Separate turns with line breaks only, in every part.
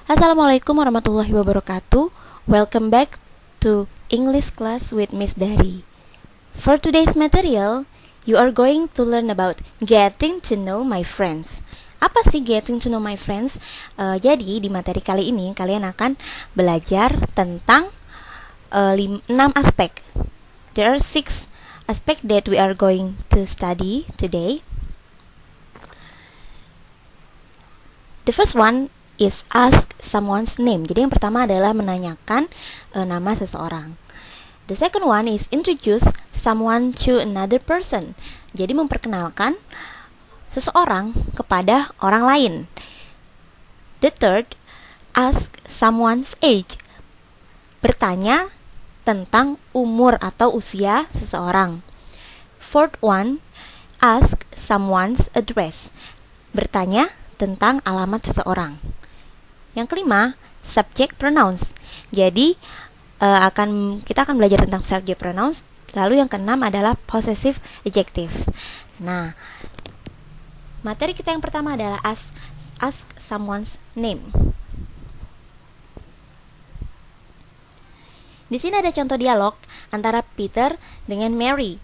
Assalamualaikum warahmatullahi wabarakatuh. Welcome back to English class with Miss Dari. For today's material, you are going to learn about getting to know my friends. Apa sih getting to know my friends? Jadi di materi kali ini kalian akan belajar tentang 6 aspek. There are 6 aspects that we are going to study today. The first one is ask someone's name. Jadi yang pertama adalah menanyakan nama seseorang. The second one is introduce someone to another person. Jadi memperkenalkan seseorang kepada orang lain. The third, ask someone's age. Bertanya tentang umur atau usia seseorang. Fourth one, ask someone's address. Bertanya tentang alamat seseorang. Yang kelima, subject pronouns. Jadi kita akan belajar tentang subject pronouns. Lalu yang keenam adalah possessive adjectives. Nah, materi kita yang pertama adalah ask someone's name. Di sini ada contoh dialog antara Peter dengan Mary.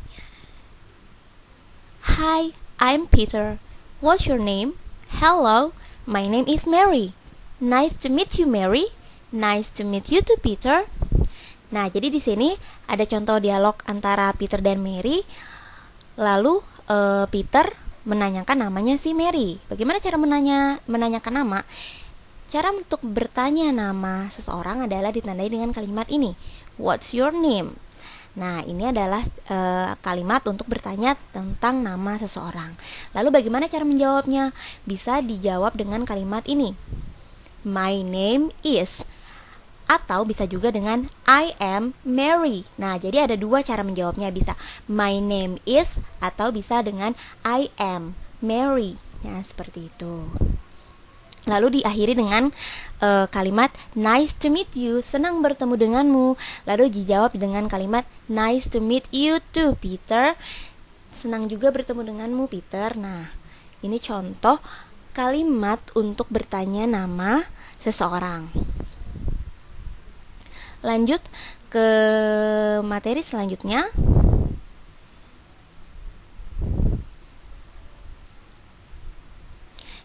Hi, I'm Peter. What's your name? Hello, my name is Mary. Nice to meet you, Mary. Nice to meet you too, Peter. Nah, jadi di sini ada contoh dialog antara Peter dan Mary. Lalu Peter menanyakan namanya si Mary. Bagaimana cara menanyakan nama? Cara untuk bertanya nama seseorang adalah ditandai dengan kalimat ini. What's your name? Nah, ini adalah kalimat untuk bertanya tentang nama seseorang. Lalu bagaimana cara menjawabnya? Bisa dijawab dengan kalimat ini. My name is. Atau bisa juga dengan I am Mary. Nah, jadi ada dua cara menjawabnya. Bisa my name is atau bisa dengan I am Mary. Ya, seperti itu. Lalu diakhiri dengan kalimat nice to meet you, senang bertemu denganmu. Lalu dijawab dengan kalimat nice to meet you too, Peter. Senang juga bertemu denganmu, Peter. Nah, ini contoh kalimat untuk bertanya nama seseorang. Lanjut ke materi selanjutnya.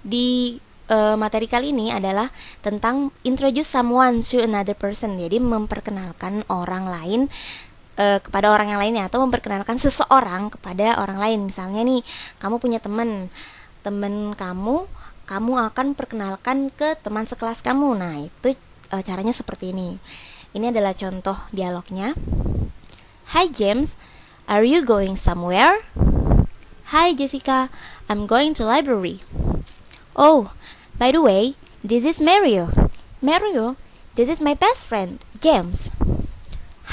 Di materi kali ini adalah tentang introduce someone to another person. Jadi memperkenalkan orang lain kepada orang yang lainnya, atau memperkenalkan seseorang kepada orang lain. Misalnya nih, kamu punya teman kamu akan perkenalkan ke teman sekelas kamu. Nah, itu caranya seperti ini. Ini adalah contoh dialognya. Hi James, are you going somewhere? Hi Jessica, I'm going to library. Oh, by the way, this is Mario. Mario, this is my best friend, James.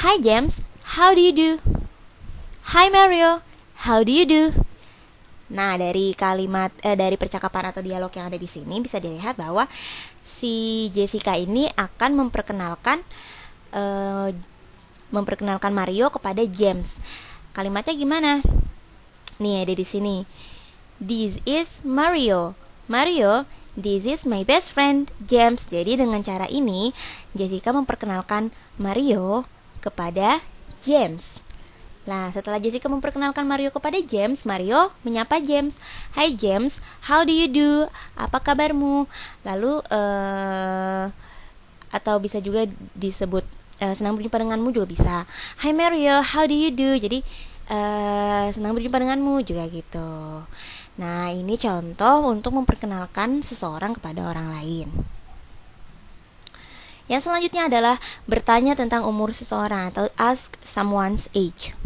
Hi James, how do you do? Hi Mario, how do you do? Nah, dari dari percakapan atau dialog yang ada di sini bisa dilihat bahwa si Jessica ini akan memperkenalkan Mario kepada James. Kalimatnya gimana? Nih, ada di sini. This is Mario. Mario, this is my best friend, James. Jadi dengan cara ini Jessica memperkenalkan Mario kepada James. Nah, setelah Jessica memperkenalkan Mario kepada James, Mario menyapa James. Hi James, how do you do? Apa kabarmu? Lalu atau bisa juga disebut senang berjumpa denganmu juga bisa. Hi Mario, how do you do? Jadi senang berjumpa denganmu juga gitu. Nah, ini contoh untuk memperkenalkan seseorang kepada orang lain. Yang selanjutnya adalah bertanya tentang umur seseorang atau ask someone's age.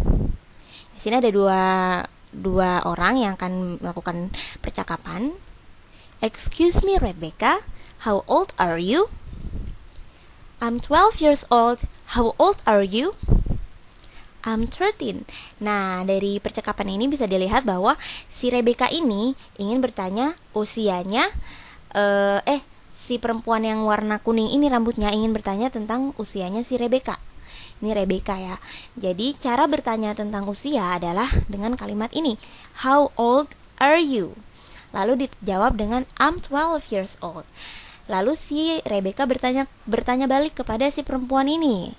Di sini ada dua orang yang akan melakukan percakapan. Excuse me, Rebecca, how old are you? I'm 12 years old. How old are you? I'm 13. Nah, dari percakapan ini bisa dilihat bahwa si Rebecca ini ingin bertanya usianya. Si perempuan yang warna kuning ini rambutnya ingin bertanya tentang usianya si Rebecca. Ini Rebecca ya. Jadi cara bertanya tentang usia adalah dengan kalimat ini. How old are you? Lalu dijawab dengan I'm 12 years old. Lalu si Rebecca bertanya balik kepada si perempuan ini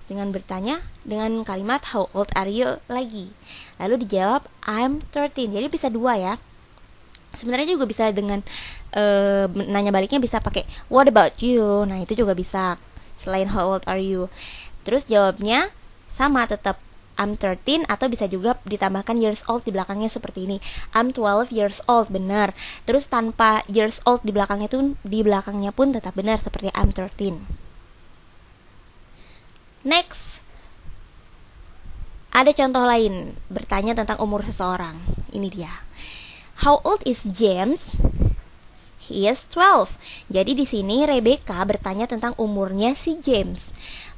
dengan kalimat how old are you lagi. Lalu dijawab I'm 13. Jadi bisa dua ya. Sebenarnya juga bisa dengan nanya baliknya bisa pakai what about you. Nah, itu juga bisa selain how old are you. Terus jawabnya sama tetap I'm 13 atau bisa juga ditambahkan years old di belakangnya seperti ini. I'm 12 years old, benar. Terus tanpa years old di belakangnya pun tetap benar seperti I'm 13. Next. Ada contoh lain bertanya tentang umur seseorang. Ini dia. How old is James? He is 12. Jadi di sini Rebecca bertanya tentang umurnya si James.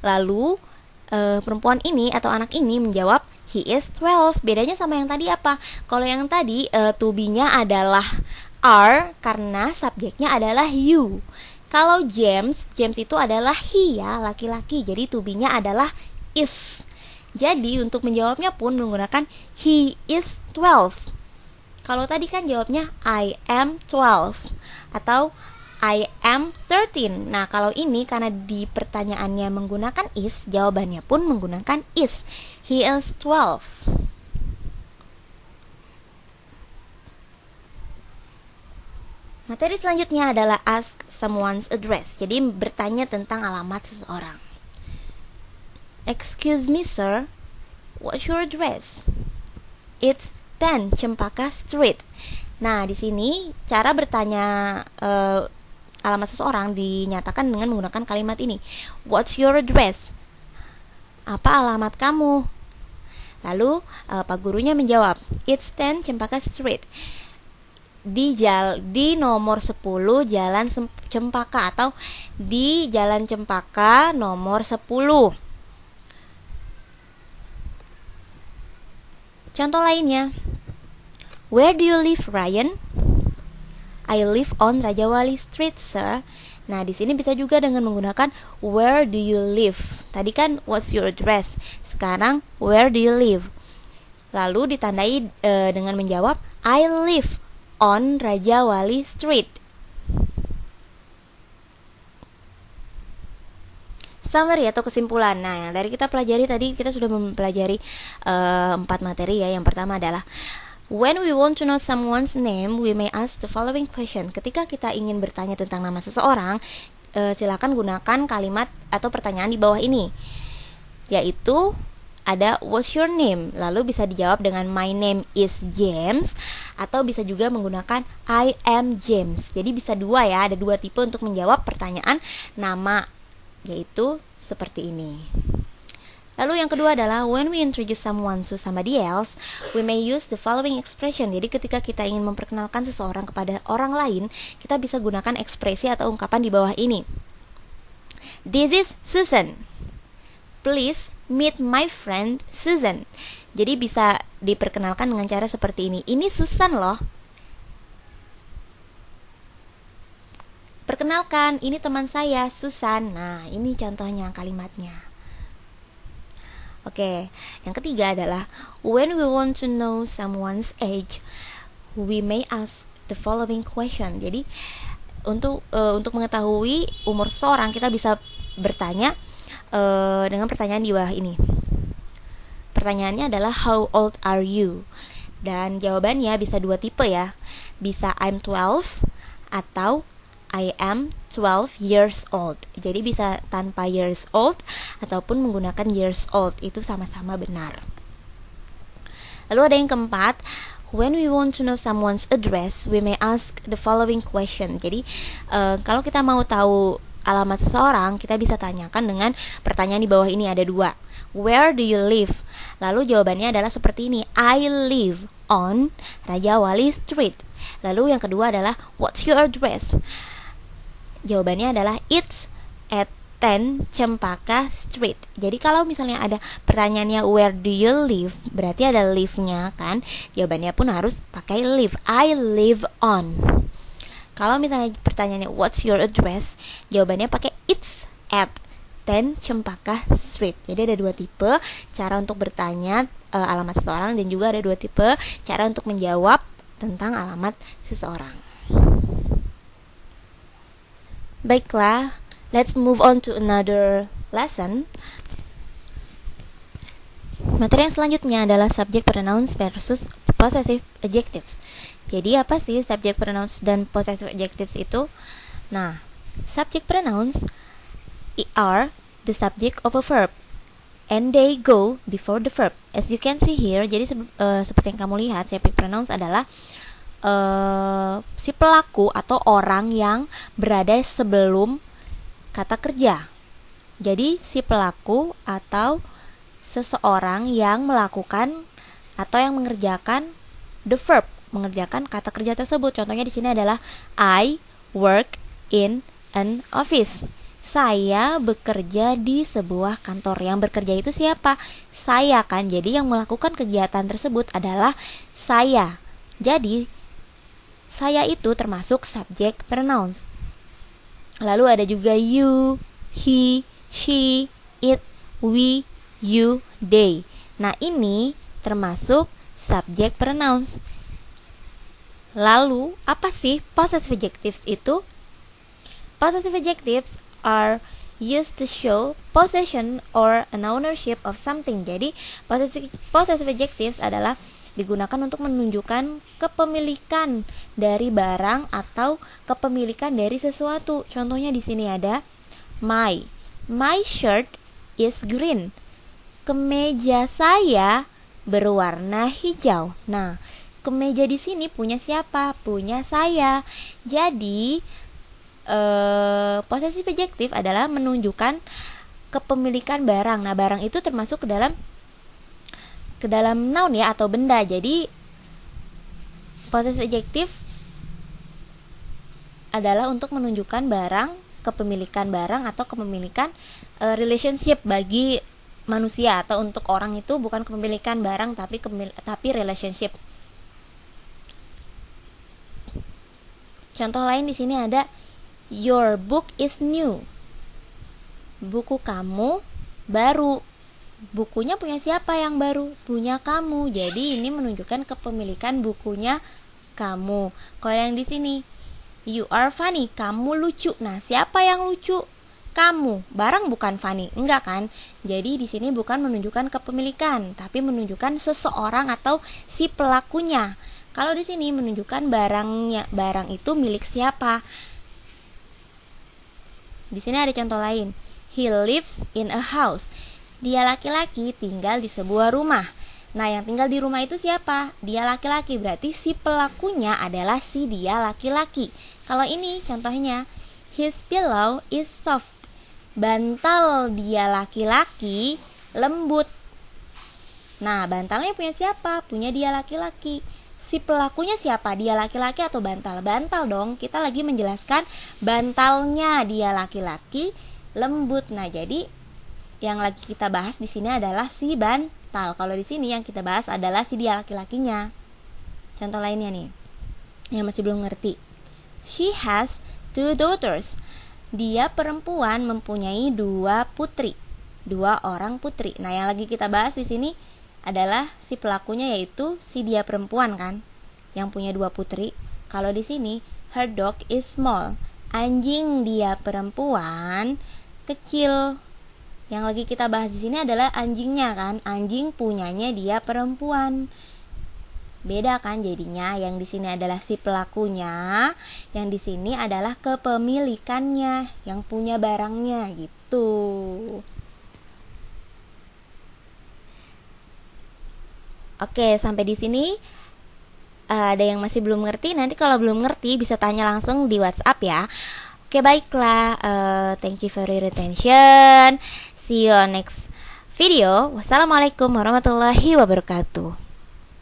Lalu perempuan ini atau anak ini menjawab he is 12. Bedanya sama yang tadi apa? Kalau yang tadi to be-nya adalah are karena subjeknya adalah you. Kalau James itu adalah he ya, laki-laki. Jadi to be-nya adalah is. Jadi untuk menjawabnya pun menggunakan he is 12. Kalau tadi kan jawabnya I am 12 atau I am 13. Nah, kalau ini karena di pertanyaannya menggunakan is, jawabannya pun menggunakan is. He is 12. Materi selanjutnya adalah ask someone's address. Jadi bertanya tentang alamat seseorang. Excuse me, sir. What's your address? It's 10 Cempaka Street. Nah, di sini cara bertanya alamat seseorang dinyatakan dengan menggunakan kalimat ini. What's your address? Apa alamat kamu? Lalu Pak gurunya menjawab, it's 10 Cempaka Street. Di nomor 10 Jalan Cempaka atau di Jalan Cempaka nomor 10. Contoh lainnya. Where do you live, Ryan? I live on Rajawali Street, sir. Nah, di sini bisa juga dengan menggunakan where do you live. Tadi kan what's your address. Sekarang where do you live. Lalu ditandai dengan menjawab I live on Rajawali Street. Summary atau kesimpulan. Nah, yang dari kita pelajari tadi kita sudah mempelajari 4 materi ya. Yang pertama adalah when we want to know someone's name, we may ask the following question. Ketika kita ingin bertanya tentang nama seseorang, silakan gunakan kalimat atau pertanyaan di bawah ini. Yaitu ada what's your name? Lalu bisa dijawab dengan my name is James atau bisa juga menggunakan I am James. Jadi bisa dua ya, ada dua tipe untuk menjawab pertanyaan nama, yaitu seperti ini. Lalu yang kedua adalah when we introduce someone to somebody else, we may use the following expression. Jadi ketika kita ingin memperkenalkan seseorang kepada orang lain, kita bisa gunakan ekspresi atau ungkapan di bawah ini. This is Susan. Please meet my friend Susan. Jadi bisa diperkenalkan dengan cara seperti ini. Ini Susan loh. Perkenalkan, ini teman saya Susan. Nah, ini contohnya kalimatnya. Oke, yang ketiga adalah when we want to know someone's age, we may ask the following question. Jadi untuk mengetahui umur seseorang kita bisa bertanya dengan pertanyaan di bawah ini. Pertanyaannya adalah how old are you? Dan jawabannya bisa dua tipe ya. Bisa I'm 12 atau I am 12 years old. Jadi bisa tanpa years old ataupun menggunakan years old. Itu sama-sama benar. Lalu ada yang keempat, when we want to know someone's address, we may ask the following question. Jadi kalau kita mau tahu alamat seseorang, kita bisa tanyakan dengan pertanyaan di bawah ini, ada dua. Where do you live? Lalu jawabannya adalah seperti ini, I live on Rajawali Street. Lalu yang kedua adalah what's your address? Jawabannya adalah it's at 10 Cempaka Street. Jadi kalau misalnya ada pertanyaannya where do you live, berarti ada live-nya kan. Jawabannya pun harus pakai live. I live on. Kalau misalnya pertanyaannya what's your address, jawabannya pakai it's at 10 Cempaka Street. Jadi ada dua tipe cara untuk bertanya alamat seseorang, dan juga ada dua tipe cara untuk menjawab tentang alamat seseorang. Baiklah, let's move on to another lesson. Materi yang selanjutnya adalah subject pronouns versus possessive adjectives. Jadi apa sih subject pronouns dan possessive adjectives itu? Nah, subject pronouns are the subject of a verb and they go before the verb. As you can see here, jadi seperti yang kamu lihat, subject pronouns adalah si pelaku atau orang yang berada sebelum kata kerja. Jadi si pelaku atau seseorang yang melakukan atau yang mengerjakan the verb, mengerjakan kata kerja tersebut. Contohnya di sini adalah I work in an office. Saya bekerja di sebuah kantor. Yang bekerja itu siapa? Saya kan. Jadi yang melakukan kegiatan tersebut adalah saya. Jadi saya itu termasuk subject pronouns. Lalu ada juga you, he, she, it, we, you, they. Nah, ini termasuk subject pronouns. Lalu, apa sih possessive adjectives itu? Possessive adjectives are used to show possession or an ownership of something. Jadi, possessive adjectives adalah digunakan untuk menunjukkan kepemilikan dari barang atau kepemilikan dari sesuatu. Contohnya di sini ada my shirt is green. Kemeja saya berwarna hijau. Nah, kemeja di sini punya siapa? Punya saya. Jadi, possessive adjective adalah menunjukkan kepemilikan barang. Nah, barang itu termasuk ke dalam noun ya, atau benda. Jadi possessive adjective adalah untuk menunjukkan barang, kepemilikan barang atau kepemilikan relationship bagi manusia, atau untuk orang itu bukan kepemilikan barang tapi relationship. Contoh lain di sini ada your book is new. Buku kamu baru. Bukunya punya siapa yang baru? Punya kamu. Jadi ini menunjukkan kepemilikan bukunya kamu. Kalau yang di sini, you are funny, kamu lucu. Nah, siapa yang lucu? Kamu. Barang bukan funny, enggak kan? Jadi di sini bukan menunjukkan kepemilikan, tapi menunjukkan seseorang atau si pelakunya. Kalau di sini menunjukkan barang itu milik siapa. Di sini ada contoh lain. He lives in a house. Dia laki-laki tinggal di sebuah rumah. Nah, yang tinggal di rumah itu siapa? Dia laki-laki, berarti si pelakunya adalah si dia laki-laki. Kalau ini contohnya, his pillow is soft. Bantal dia laki-laki lembut. Nah, bantalnya punya siapa? Punya dia laki-laki. Si pelakunya siapa? Dia laki-laki atau bantal? Bantal dong. Kita lagi menjelaskan bantalnya dia laki-laki lembut. Nah, jadi yang lagi kita bahas di sini adalah si bantal. Kalau di sini yang kita bahas adalah si dia laki-lakinya. Contoh lainnya nih, yang masih belum ngerti. She has 2 daughters. Dia perempuan mempunyai 2 putri. 2 orang putri. Nah, yang lagi kita bahas di sini adalah si pelakunya, yaitu si dia perempuan kan, yang punya 2 putri. Kalau di sini her dog is small. Anjing dia perempuan kecil. Yang lagi kita bahas di sini adalah anjingnya kan, anjing punyanya dia perempuan. Beda kan jadinya, yang di sini adalah si pelakunya, yang di sini adalah kepemilikannya, yang punya barangnya gitu. Oke, sampai di sini ada yang masih belum ngerti? Nanti kalau belum ngerti bisa tanya langsung di WhatsApp ya. Oke, baiklah. Thank you for your attention. See you on next video. Wassalamualaikum warahmatullahi wabarakatuh.